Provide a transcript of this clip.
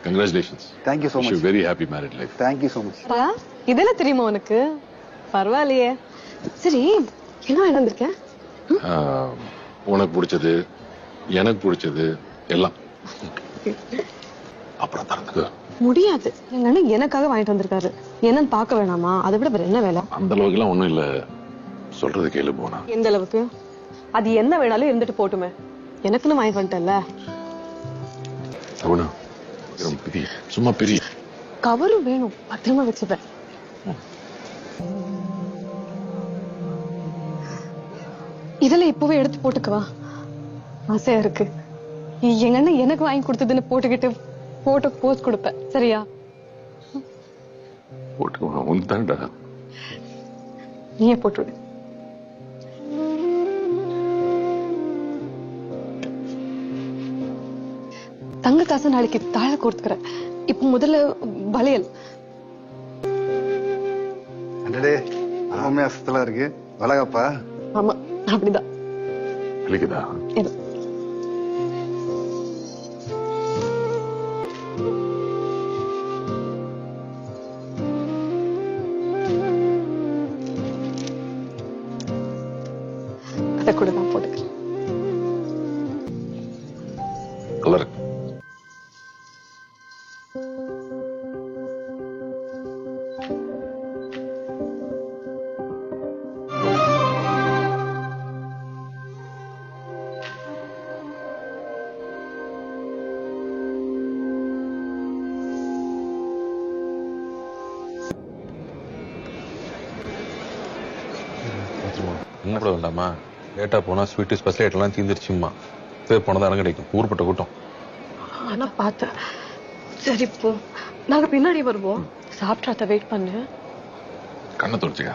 Congratulations. Thank you so much. Very happy married life. Thank you so much. இதெல்லாம் தெரியுமா உனக்கு? பரவாயில்லையே. சரி, என்ன வாங்கிட்டு வந்திருக்கேன்? உனக்கு பிடிச்சது, எனக்கு பிடிச்சது எல்லாம். அப்புறம் தரத்துக்கு முடியாது. எங்க அண்ணன் எனக்காக வாங்கிட்டு வந்திருக்காரு. என்னன்னு பார்க்க வேணாமா? அதை விட வேற என்ன வேலை? அந்த அளவுக்கு எல்லாம் ஒண்ணும் இல்ல. சொல்றது கேளு போனா. எந்த அளவுக்கு? அது என்ன வேணாலும் இருந்துட்டு போட்டுமே. எனக்குன்னு வாங்கிட்டு வந்துட்டல. போனா பெரிய சும்மா பெரிய கவரும் வேணும். பத்திரமா வச்சுப்பேன். இதெல்லாம் இப்பவே எடுத்து போட்டுக்கவா? ஆசையா இருக்கு. எங்க அண்ணன் எனக்கு வாங்கி கொடுத்ததுன்னு போட்டுக்கிட்டு போட்டோ போஸ்ட் கொடுப்பேன். சரியா? போட்டு உனக்கு தான்டா. நீயே போட்டுவிடு. தங்க காசு நாளைக்கு தாழ கோர்த்துக்கிறேன். இப்ப முதல்ல வளையல். அடடே, ஆமையா சுத்தலா இருக்கு. வளகாப்பா? ஆமா, அப்படிதான். இல்லைக்குதா? அதை கூட நான் போட்டுக்கிறேன். கலர் என்ன கூட வேண்டாமா? லேட்டா போனா ஸ்வீட்டு ஸ்பெஷல் ஐட்டம்லாம் தீர்ந்துருச்சுமா. பேர் போனதான் இடம் கிடைக்கும். ஊர்பட்ட கூட்டம். ஆனா பார்த்தேன். சரி, இப்போ நாங்க பின்னாடி வருவோம். சாப்பிட்றாத வெயிட் பண்ணு. கண்ணை தொடச்சுக்க.